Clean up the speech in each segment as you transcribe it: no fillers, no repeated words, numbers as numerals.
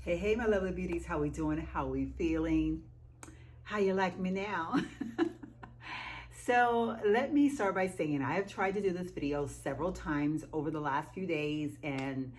Hey, my lovely beauties, how we doing? How we feeling? How you like me now? So let me start by saying I have tried to do this video several times over the last few days and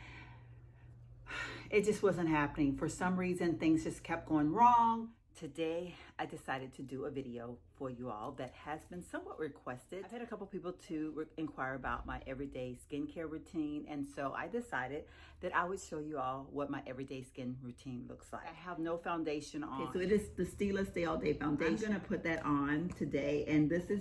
it just wasn't happening. For some reason, things just kept going wrong. Today, I decided to do a video for you all that has been somewhat requested. I've had a couple people to inquire about my everyday skincare routine, and so I decided that I would show you all what my everyday skin routine looks like. I have no foundation on. Okay, so it is the Stylist Stay All Day Foundation. I'm gonna put that on today, and this is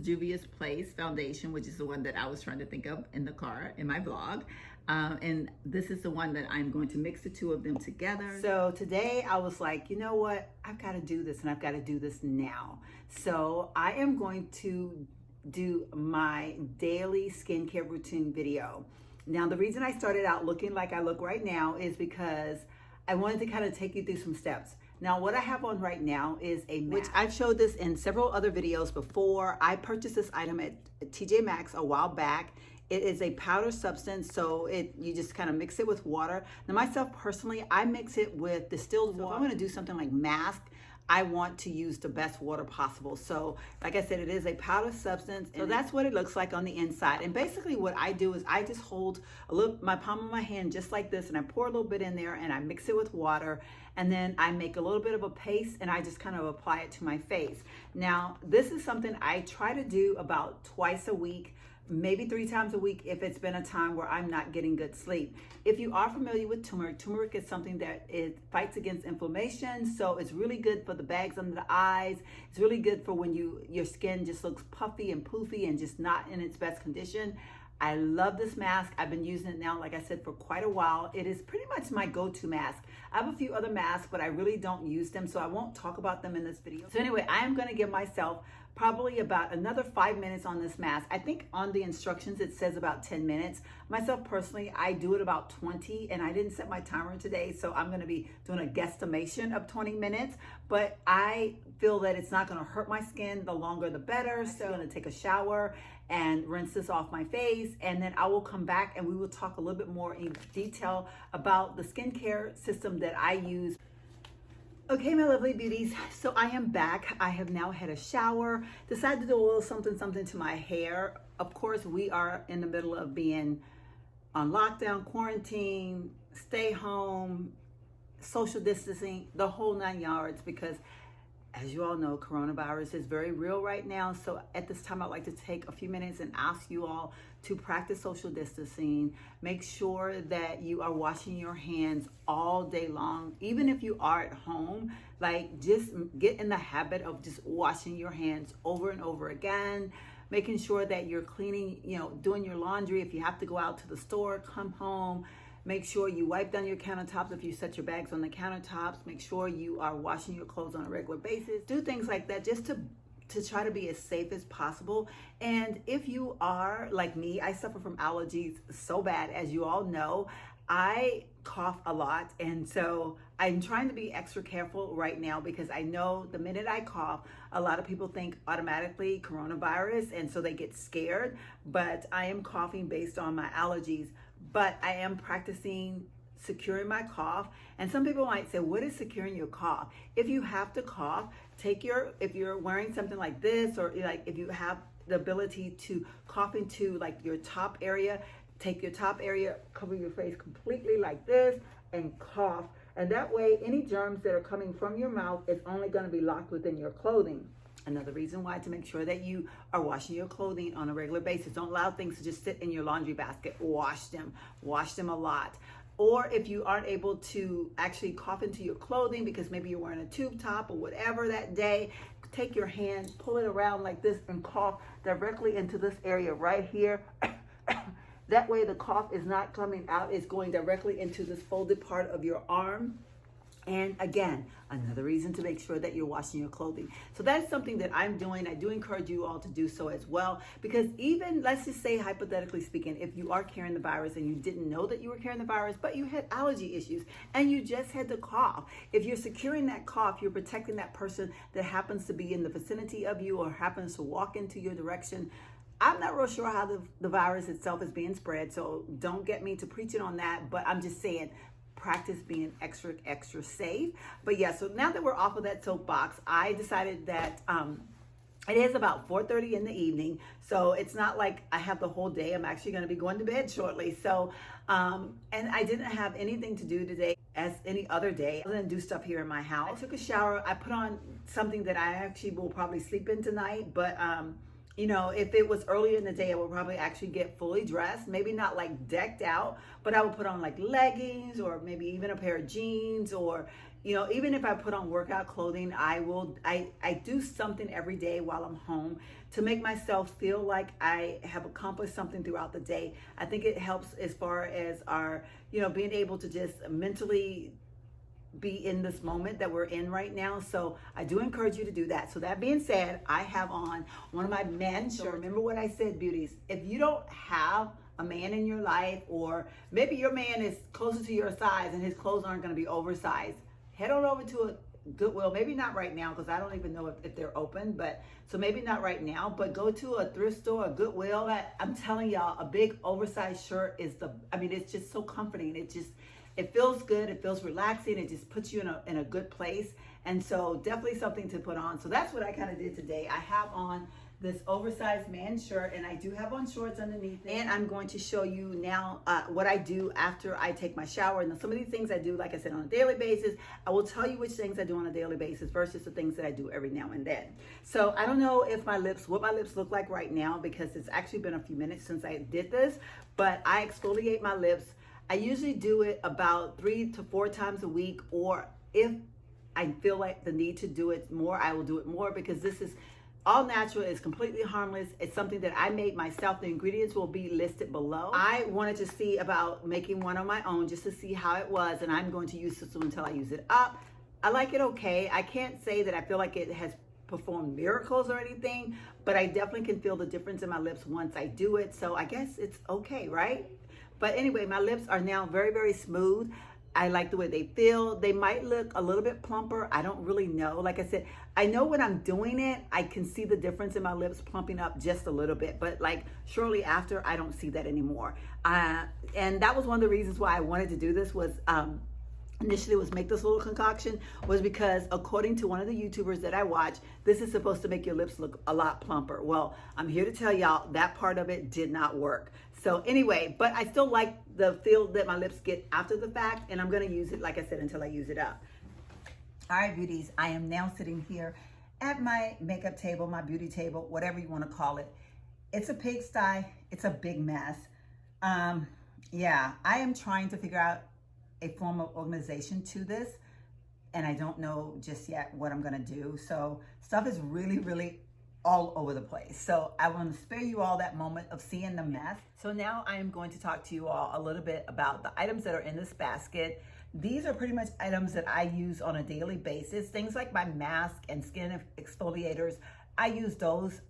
Juvia's Place foundation, which is the one that I was trying to think of in the car in my vlog. And this is the one that I'm going to mix the two of them together. So today I was like, you know what? I've got to do this and I've got to do this now. So I am going to do my daily skincare routine video. Now, the reason I started out looking like I look right now is because I wanted to kind of take you through some steps. Now, what I have on right now is a mask, which I've showed this in several other videos before. I purchased this item at TJ Maxx a while back. It is a powder substance, so you just kind of mix it with water. Now, myself personally, I mix it with distilled water. If I'm going to do something like mask, I want to use the best water possible. So like I said, it is a powder substance. So that's what it looks like on the inside. And basically what I do is I just hold my palm of my hand just like this, and I pour a little bit in there and I mix it with water. And then I make a little bit of a paste and I just kind of apply it to my face. Now, this is something I try to do about twice a week, maybe 3 times a week if it's been a time where I'm not getting good sleep. If you are familiar with turmeric is something that it fights against inflammation, so it's really good for the bags under the eyes. It's really good for when your skin just looks puffy and poofy and just not in its best condition. I love this mask. I've been using it now, like I said, for quite a while. It is pretty much my go-to mask. I have a few other masks, but I really don't use them, so I won't talk about them in this video. So anyway, I am gonna give myself probably about another 5 minutes on this mask. I think on the instructions it says about 10 minutes. Myself personally, I do it about 20, and I didn't set my timer today, so I'm gonna be doing a guesstimation of 20 minutes, but I feel that it's not gonna hurt my skin. The longer the better. So I'm gonna take a shower and rinse this off my face, and then I will come back and we will talk a little bit more in detail about the skincare system that I use. Okay, my lovely beauties, so I am back. I have now had a shower, decided to do a little something to my hair. Of course, we are in the middle of being on lockdown, quarantine, stay home, social distancing, the whole 9 yards, because as you all know, coronavirus is very real right now. So at this time, I'd like to take a few minutes and ask you all to practice social distancing. Make sure that you are washing your hands all day long. Even if you are at home, like just get in the habit of just washing your hands over and over again. Making sure that you're cleaning, doing your laundry. If you have to go out to the store, come home. Make sure you wipe down your countertops if you set your bags on the countertops. Make sure you are washing your clothes on a regular basis. Do things like that just to try to be as safe as possible. And if you are like me, I suffer from allergies so bad, as you all know. I cough a lot, and so I'm trying to be extra careful right now because I know the minute I cough, a lot of people think automatically coronavirus, and so they get scared. But I am coughing based on my allergies, but I am practicing securing my cough. And some people might say, what is securing your cough? If you have to cough, if you're wearing something like this, or like if you have the ability to cough into like your top area, take your top area, cover your face completely like this and cough. And that way, any germs that are coming from your mouth is only going to be locked within your clothing. Another reason why, to make sure that you are washing your clothing on a regular basis. Don't allow things to just sit in your laundry basket. Wash them a lot. Or if you aren't able to actually cough into your clothing because maybe you're wearing a tube top or whatever that day, take your hand, pull it around like this and cough directly into this area right here. That way the cough is not coming out, it's going directly into this folded part of your arm. And again, another reason to make sure that you're washing your clothing. So that's something that I'm doing. I do encourage you all to do so as well, because even, let's just say, hypothetically speaking, if you are carrying the virus and you didn't know that you were carrying the virus, but you had allergy issues and you just had to cough, if you're securing that cough, you're protecting that person that happens to be in the vicinity of you or happens to walk into your direction. I'm not real sure how the virus itself is being spread, so don't get me to preaching on that, but I'm just saying practice being extra safe. But yeah, so now that we're off of that soapbox, I decided that it is about 4:30 in the evening, so it's not like I have the whole day. I'm actually going to be going to bed shortly. So, and I didn't have anything to do today as any other day other than do stuff here in my house. I took a shower. I put on something that I actually will probably sleep in tonight, but you know, if it was earlier in the day, I would probably actually get fully dressed, maybe not like decked out, but I would put on like leggings or maybe even a pair of jeans, or, you know, even if I put on workout clothing, I do something every day while I'm home to make myself feel like I have accomplished something throughout the day. I think it helps as far as our, you know, being able to just mentally be in this moment that we're in right now. So I do encourage you to do that. So that being said, I have on one of my men's shirts. Remember what I said, beauties. If you don't have a man in your life, or maybe your man is closer to your size and his clothes aren't going to be oversized, head on over to a Goodwill. Maybe not right now, because I don't even know if they're open, but so maybe not right now, but go to a thrift store, a Goodwill. I'm telling y'all, a big oversized shirt is it's just so comforting. It feels good. It feels relaxing. It just puts you in a good place. And so definitely something to put on. So that's what I kind of did today. I have on this oversized man's shirt, and I do have on shorts underneath it. And I'm going to show you now what I do after I take my shower. And some of these things I do, like I said, on a daily basis. I will tell you which things I do on a daily basis versus the things that I do every now and then. So I don't know if what my lips look like right now, because it's actually been a few minutes since I did this, but I exfoliate my lips. I usually do it about 3 to 4 times a week, or if I feel like the need to do it more, I will do it more, because this is all natural. It's completely harmless. It's something that I made myself. The ingredients will be listed below. I wanted to see about making one on my own just to see how it was, and I'm going to use this one until I use it up. I like it okay. I can't say that I feel like it has performed miracles or anything, but I definitely can feel the difference in my lips once I do it. So I guess it's okay, right? But anyway, my lips are now very smooth. I like the way they feel. They might look a little bit plumper. I don't really know. Like I said, I know when I'm doing it, I can see the difference in my lips plumping up just a little bit. But like shortly after, I don't see that anymore. And that was one of the reasons why I wanted to do this, was initially was make this little concoction, was because according to one of the YouTubers that I watch, this is supposed to make your lips look a lot plumper. Well, I'm here to tell y'all that part of it did not work. So anyway, but I still like the feel that my lips get after the fact, and I'm going to use it, like I said, until I use it up. All right, beauties, I am now sitting here at my makeup table, my beauty table, whatever you want to call it. It's a pigsty. It's a big mess. Yeah, I am trying to figure out a form of organization to this, and I don't know just yet what I'm going to do. So stuff is really all over the place. So I want to spare you all that moment of seeing the mess. So now I am going to talk to you all a little bit about the items that are in this basket. These are pretty much items that I use on a daily basis. Things like my mask and skin exfoliators, I use those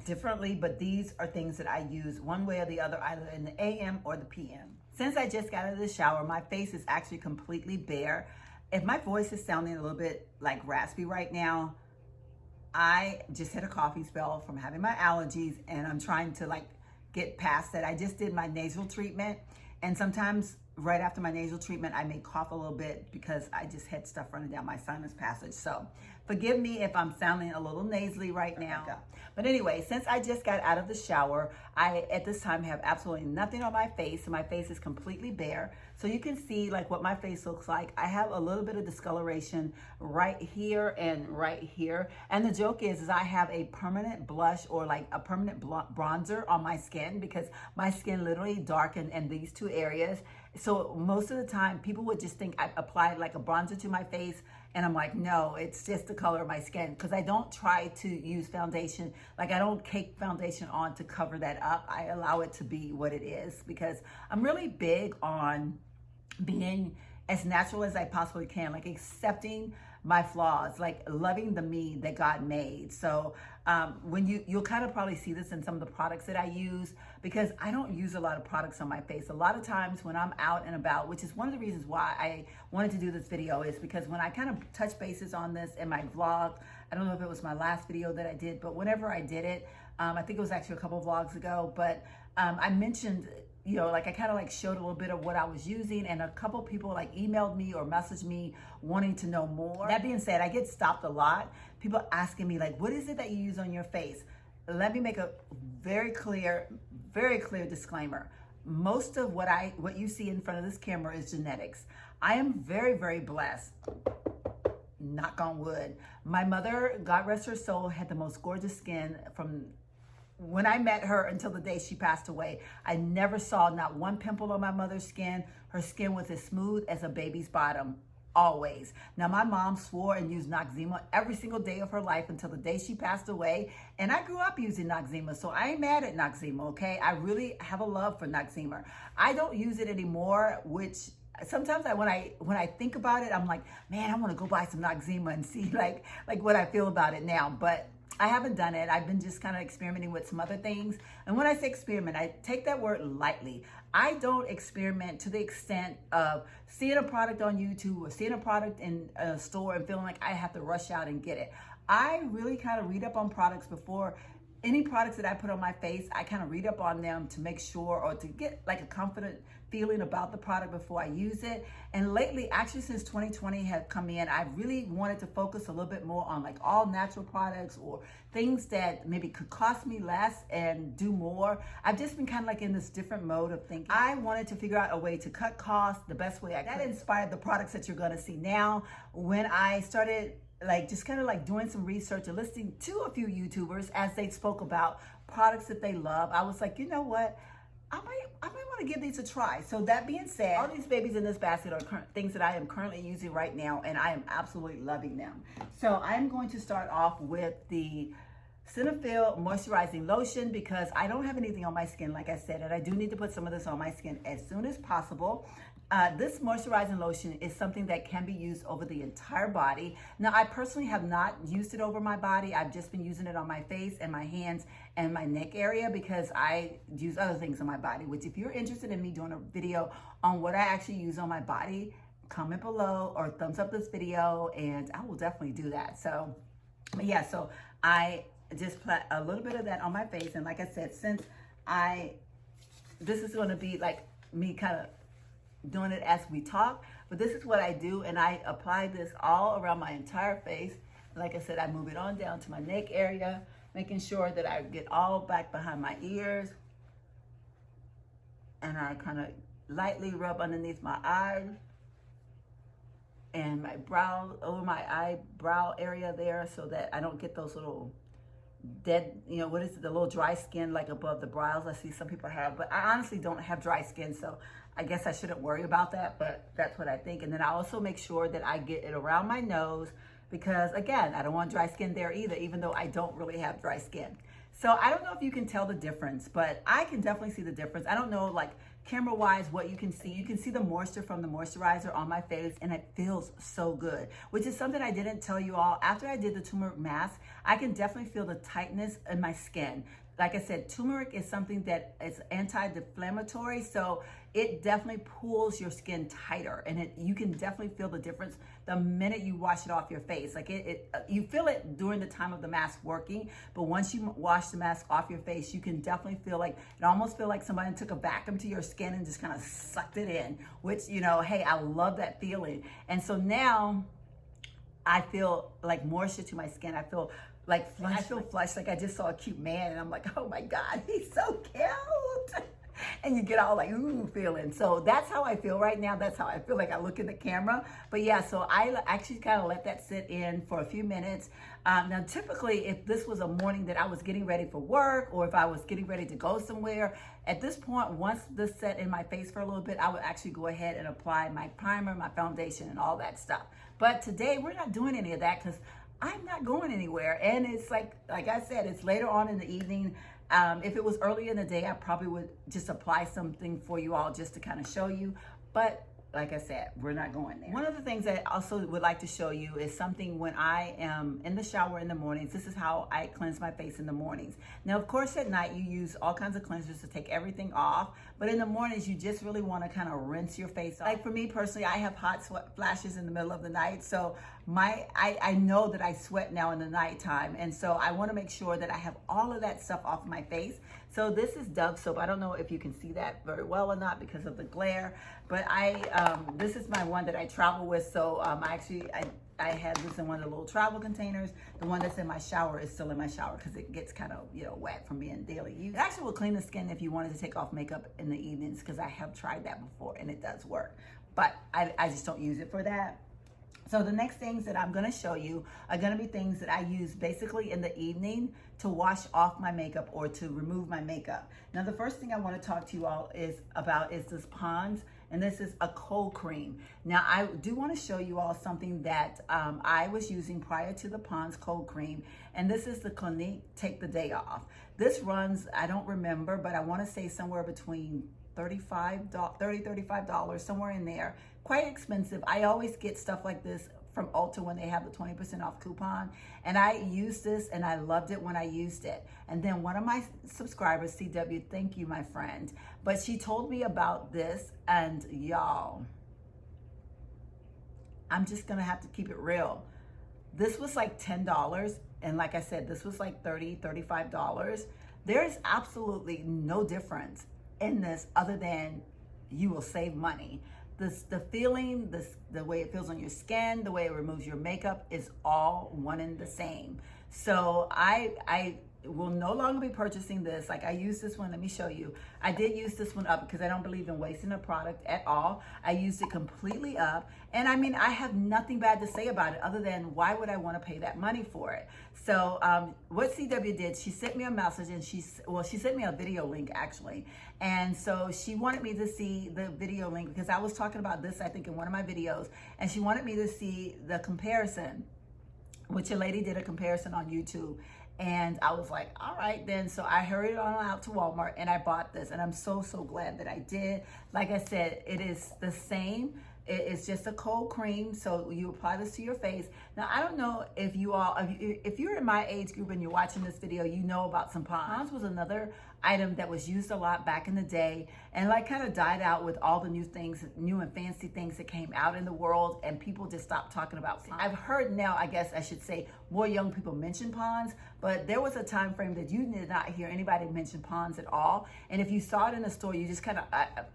differently, but these are things that I use one way or the other, either in the AM or the PM. Since I just got out of the shower, my face is actually completely bare. If my voice is sounding a little bit like raspy right now, I just had a coffee spell from having my allergies, and I'm trying to like get past that. I just did my nasal treatment, and sometimes right after my nasal treatment, I may cough a little bit because I just had stuff running down my sinus passage. So forgive me if I'm sounding a little nasally right now. But anyway, since I just got out of the shower, I at this time have absolutely nothing on my face. So my face is completely bare. So you can see like what my face looks like. I have a little bit of discoloration right here and right here. And the joke is I have a permanent blush or like a permanent bronzer on my skin, because my skin literally darkened in these two areas. So most of the time people would just think I applied like a bronzer to my face, and I'm like, no, it's just the color of my skin, because I don't try to use foundation. Like I don't cake foundation on to cover that up. I allow it to be what it is, because I'm really big on being as natural as I possibly can, like accepting my flaws, like loving the me that God made. So when you'll kind of probably see this in some of the products that I use, because I don't use a lot of products on my face. A lot of times when I'm out and about, which is one of the reasons why I wanted to do this video, is because when I kind of touch bases on this in my vlog, I don't know if it was my last video that I did, but whenever I did it, I think it was actually a couple vlogs ago, but I mentioned, you know, like I kind of like showed a little bit of what I was using, and a couple people like emailed me or messaged me wanting to know more. That being said, I get stopped a lot. People asking me like, what is it that you use on your face? Let me make a very clear disclaimer. Most of what you see in front of this camera is genetics. I am very, very blessed. Knock on wood. My mother, God rest her soul, had the most gorgeous skin from when I met her until the day she passed away. I never saw not one pimple on my mother's skin. Her skin was as smooth as a baby's bottom, always. Now, my mom swore and used Noxzema every single day of her life until the day she passed away. And I grew up using Noxzema, so I ain't mad at Noxzema, okay? I really have a love for Noxzema. I don't use it anymore, which sometimes when I think about it, I'm like, man, I want to go buy some Noxzema and see like what I feel about it now. But I haven't done it. I've been just kind of experimenting with some other things. And when I say experiment, I take that word lightly. I don't experiment to the extent of seeing a product on YouTube or seeing a product in a store and feeling like I have to rush out and get it. I really kind of read up on products before any products that I put on my face. I kind of read up on them to make sure, or to get like a confident feeling about the product before I use it. And lately, actually since 2020 had come in, I really wanted to focus a little bit more on like all natural products or things that maybe could cost me less and do more. I've just been kind of like in this different mode of thinking. I wanted to figure out a way to cut costs the best way I could. That inspired the products that you're gonna see now. When I started like just kind of like doing some research and listening to a few YouTubers as they spoke about products that they love, I was like, you know what? I might want to give these a try. So that being said, all these babies in this basket are things that I am currently using right now, and I am absolutely loving them. So I'm going to start off with the Cetaphil Moisturizing Lotion because I don't have anything on my skin, like I said, and I do need to put some of this on my skin as soon as possible. This moisturizing lotion is something that can be used over the entire body. Now, I personally have not used it over my body. I've just been using it on my face and my hands and my neck area because I use other things on my body, which if you're interested in me doing a video on what I actually use on my body, comment below or thumbs up this video and I will definitely do that. So, but yeah, so I just put a little bit of that on my face. And like I said, since this is going to be like me kind of doing it as we talk, but this is what I do, and I apply this all around my entire face. Like I said, I move it on down to my neck area, making sure that I get all back behind my ears, and I kind of lightly rub underneath my eyes and my brow, over my eyebrow area there, so that I don't get those little dead, you know, what is it, the little dry skin like above the brows I see some people have. But I honestly don't have dry skin, so I guess I shouldn't worry about that, but that's what I think. And then I also make sure that I get it around my nose because, again, I don't want dry skin there either, even though I don't really have dry skin. So I don't know if you can tell the difference, but I can definitely see the difference. I don't know, like, camera-wise, what you can see. You can see the moisture from the moisturizer on my face, and it feels so good, which is something I didn't tell you all. After I did the turmeric mask, I can definitely feel the tightness in my skin. Like I said, turmeric is something that is anti-inflammatory, so it definitely pulls your skin tighter, and you can definitely feel the difference the minute you wash it off your face. Like you feel it during the time of the mask working, but once you wash the mask off your face, you can definitely feel like, it almost feel like somebody took a vacuum to your skin and just kind of sucked it in, which, you know, hey, I love that feeling. And so now I feel like moisture to my skin. I feel like flush. I feel flushed, like I just saw a cute man and I'm like, oh my God, he's so cute. And you get all like, ooh, feeling. So that's how I feel right now. That's how I feel like I look in the camera. But yeah, so I actually kind of let that sit in for a few minutes. Now, typically, if this was a morning that I was getting ready for work or if I was getting ready to go somewhere, at this point, once this set in my face for a little bit, I would actually go ahead and apply my primer, my foundation, and all that stuff. But today, we're not doing any of that because I'm not going anywhere. And it's like I said, it's later on in the evening. If it was early in the day, I probably would just apply something for you all just to kind of show you. But like I said, we're not going there. One of the things that I also would like to show you is something when I am in the shower in the mornings. This is how I cleanse my face in the mornings. Now, of course, at night you use all kinds of cleansers to take everything off, but in the mornings you just really want to kind of rinse your face off. Like for me personally, I have hot sweat flashes in the middle of the night, so I know that I sweat now in the nighttime, and so I want to make sure that I have all of that stuff off my face. So this is Dove soap. I don't know if you can see that very well or not because of the glare, but this is my one that I travel with. So I had this in one of the little travel containers. The one that's in my shower is still in my shower because it gets kind of, wet from being daily use. It actually will clean the skin if you wanted to take off makeup in the evenings, because I have tried that before and it does work, but I just don't use it for that. So the next things that I'm gonna show you are gonna be things that I use basically in the evening to wash off my makeup or to remove my makeup. Now the first thing I wanna talk to you all is this Pond's, and this is a cold cream. Now I do wanna show you all something that I was using prior to the Pond's cold cream, and this is the Clinique Take the Day Off. This runs, I don't remember, but I wanna say somewhere between $35, somewhere in there. Quite expensive. I always get stuff like this from Ulta when they have the 20% off coupon, and I used this and I loved it when I used it. And then one of my subscribers, CW, thank you, my friend, but she told me about this, and y'all, I'm just gonna have to keep it real. This was like $10, and like I said, this was like $35. There's absolutely no difference in this other than you will save money. The feeling, the way it feels on your skin, the way it removes your makeup is all one and the same. So I will no longer be purchasing this. Like I used this one, let me show you. I did use this one up because I don't believe in wasting a product at all. I used it completely up. And I mean, I have nothing bad to say about it other than why would I want to pay that money for it? So what CW did, she sent me a message, and she sent me a video link actually. And so she wanted me to see the video link because I was talking about this, I think, in one of my videos, and she wanted me to see the comparison, which a lady did a comparison on YouTube. And I was like, all right then. So I hurried on out to Walmart and I bought this, and I'm so glad that I did. Like I said, it is the same. It's just a cold cream, so you apply this to your face. Now, I don't know if you all, if you're in my age group and you're watching this video, you know about some Pond's. Pond's was another item that was used a lot back in the day, and like kind of died out with all the new things, new and fancy things that came out in the world, and people just stopped talking about Pond's. I've heard now, I guess I should say, more young people mention Pond's, but there was a time frame that you did not hear anybody mention Pond's at all. And if you saw it in the store, you just kind of,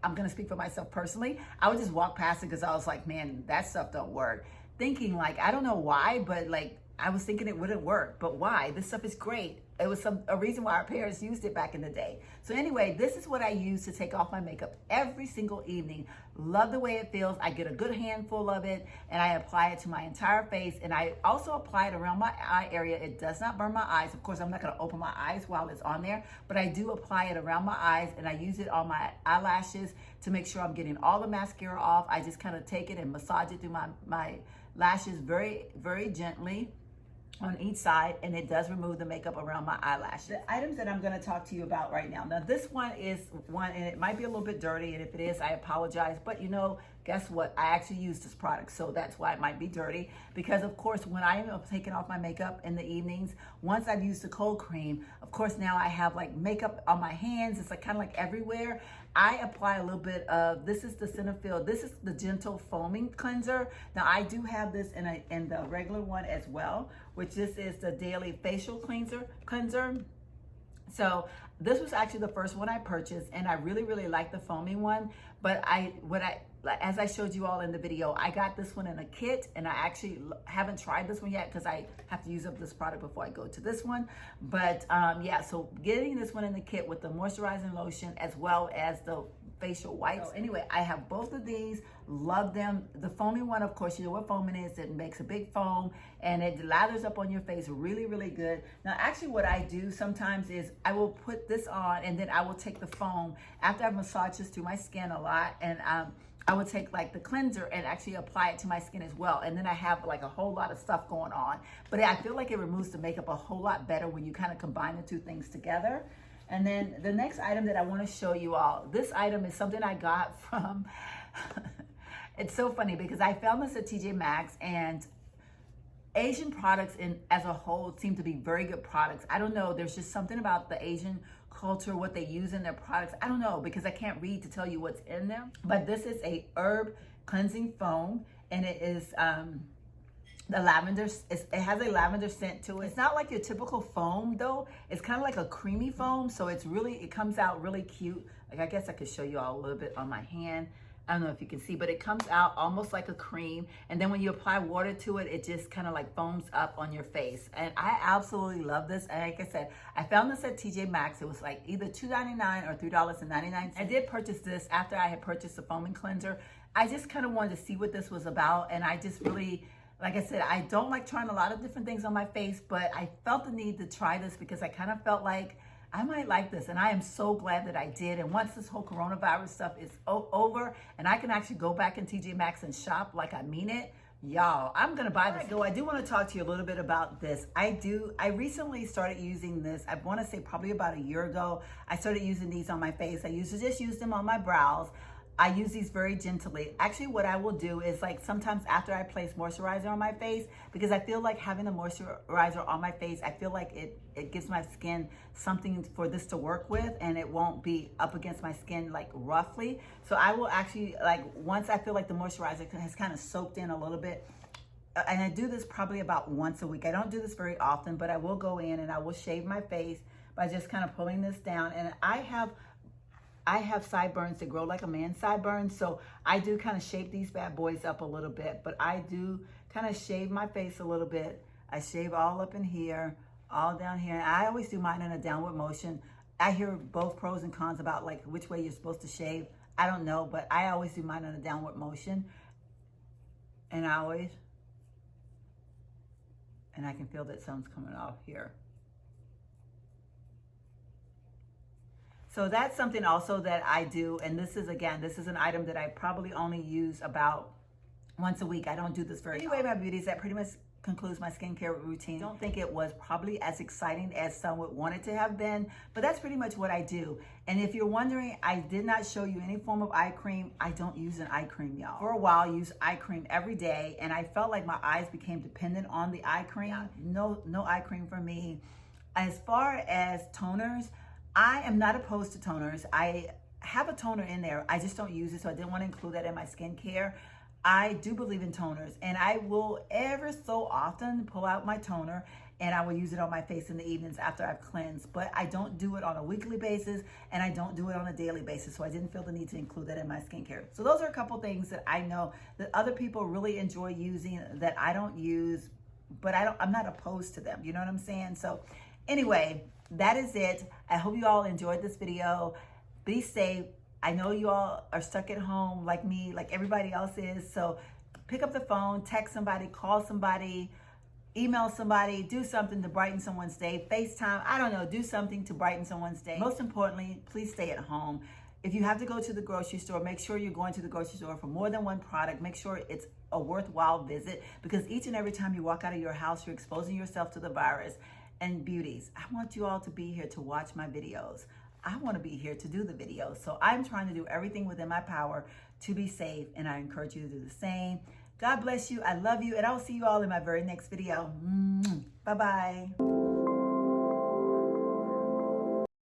I'm gonna speak for myself personally, I would just walk past it because I was like, man, that stuff don't work. Thinking like, I don't know why, but like, I was thinking it wouldn't work, but why? This stuff is great. It was a reason why our parents used it back in the day. So anyway, this is what I use to take off my makeup every single evening. Love the way it feels. I get a good handful of it and I apply it to my entire face, and I also apply it around my eye area. It does not burn my eyes. Of course, I'm not gonna open my eyes while it's on there, but I do apply it around my eyes, and I use it on my eyelashes to make sure I'm getting all the mascara off. I just kind of take it and massage it through my lashes very gently on each side, and it does remove the makeup around my eyelashes. The items that I'm going to talk to you about right now. Now this one is one, and it might be a little bit dirty, and if it is, I apologize, but guess what? I actually use this product, so that's why it might be dirty, because of course when I am taking off my makeup in the evenings, once I've used the cold cream, of course now I have like makeup on my hands. It's like kind of like everywhere. I apply a little bit of, this is the Cetaphil, this is the gentle foaming cleanser. Now I do have this in the regular one as well, which this is the daily facial cleanser. So this was actually the first one I purchased, and I really like the foaming one, but as I showed you all in the video, I got this one in a kit, and I actually haven't tried this one yet because I have to use up this product before I go to this one. But yeah, so getting this one in the kit with the moisturizing lotion as well as the facial wipes. So anyway, I have both of these, love them. The foaming one, of course, you know what foaming is. It makes a big foam and it lathers up on your face really good. Now actually what I do sometimes is I will put this on, and then I will take the foam after I've massaged this through my skin a lot, and I would take like the cleanser and actually apply it to my skin as well. And then I have like a whole lot of stuff going on. But I feel like it removes the makeup a whole lot better when you kind of combine the two things together. And then the next item that I want to show you all, this item is something I got from, It's so funny because I found this at TJ Maxx, and Asian products as a whole seem to be very good products. I don't know, there's just something about the Asian culture, what they use in their products. I don't know, because I can't read to tell you what's in them. But this is a herb cleansing foam, and it is the lavender, it has a lavender scent to it. It's not like your typical foam though. It's kind of like a creamy foam, so it comes out really cute. Like, I guess I could show you all a little bit on my hand. I don't know if you can see, but it comes out almost like a cream. And then when you apply water to it, it just kind of like foams up on your face. And I absolutely love this. And like I said, I found this at TJ Maxx. It was like either $2.99 or $3.99. I did purchase this after I had purchased the foaming cleanser. I just kind of wanted to see what this was about. And I just really, like I said, I don't like trying a lot of different things on my face, but I felt the need to try this because I kind of felt like I might like this, and I am so glad that I did. And once this whole coronavirus stuff is over and I can actually go back in TJ Maxx and shop like I mean it, y'all, I'm gonna buy this. I do want to talk to you a little bit about this. I recently started using this. I want to say probably about a year ago. I started using these on my face. I used to just use them on my brows. I use these very gently. Actually, what I will do is, like, sometimes after I place moisturizer on my face, because I feel like having a moisturizer on my face, I feel like it gives my skin something for this to work with, and it won't be up against my skin like roughly. So I will actually, like, once I feel like the moisturizer has kind of soaked in a little bit, and I do this probably about once a week. I don't do this very often, but I will go in and I will shave my face by just kind of pulling this down. And I have sideburns that grow like a man's sideburns, so I do kind of shape these bad boys up a little bit, but I do kind of shave my face a little bit. I shave all up in here, all down here. And I always do mine in a downward motion. I hear both pros and cons about like which way you're supposed to shave. I don't know, but I always do mine in a downward motion. And I can feel that some's coming off here. So that's something also that I do, and this is an item that I probably only use about once a week. I don't do this very often. Anyway, my beauties, that pretty much concludes my skincare routine. I don't think it was probably as exciting as some would want it to have been, but that's pretty much what I do. And if you're wondering, I did not show you any form of eye cream. I don't use an eye cream, y'all. For a while, I used eye cream every day, and I felt like my eyes became dependent on the eye cream. No eye cream for me. As far as toners, I am not opposed to toners. I have a toner in there. I just don't use it, so I didn't want to include that in my skincare. I do believe in toners, and I will ever so often pull out my toner and I will use it on my face in the evenings after I've cleansed, but I don't do it on a weekly basis and I don't do it on a daily basis, so I didn't feel the need to include that in my skincare. So those are a couple things that I know that other people really enjoy using that I don't use, but I'm not opposed to them, you know what I'm saying? So anyway, that is it. I hope you all enjoyed this video. Be safe. I know you all are stuck at home like me, like everybody else is. So pick up the phone, text somebody, call somebody, email somebody, do something to brighten someone's day. FaceTime, I don't know, do something to brighten someone's day. Most importantly, please stay at home. If you have to go to the grocery store, make sure you're going to the grocery store for more than one product. Make sure it's a worthwhile visit, because each and every time you walk out of your house, you're exposing yourself to the virus. And beauties, I want you all to be here to watch my videos. I want to be here to do the videos. So I'm trying to do everything within my power to be safe, and I encourage you to do the same. God bless you. I love you, and I'll see you all in my very next video. Bye-bye.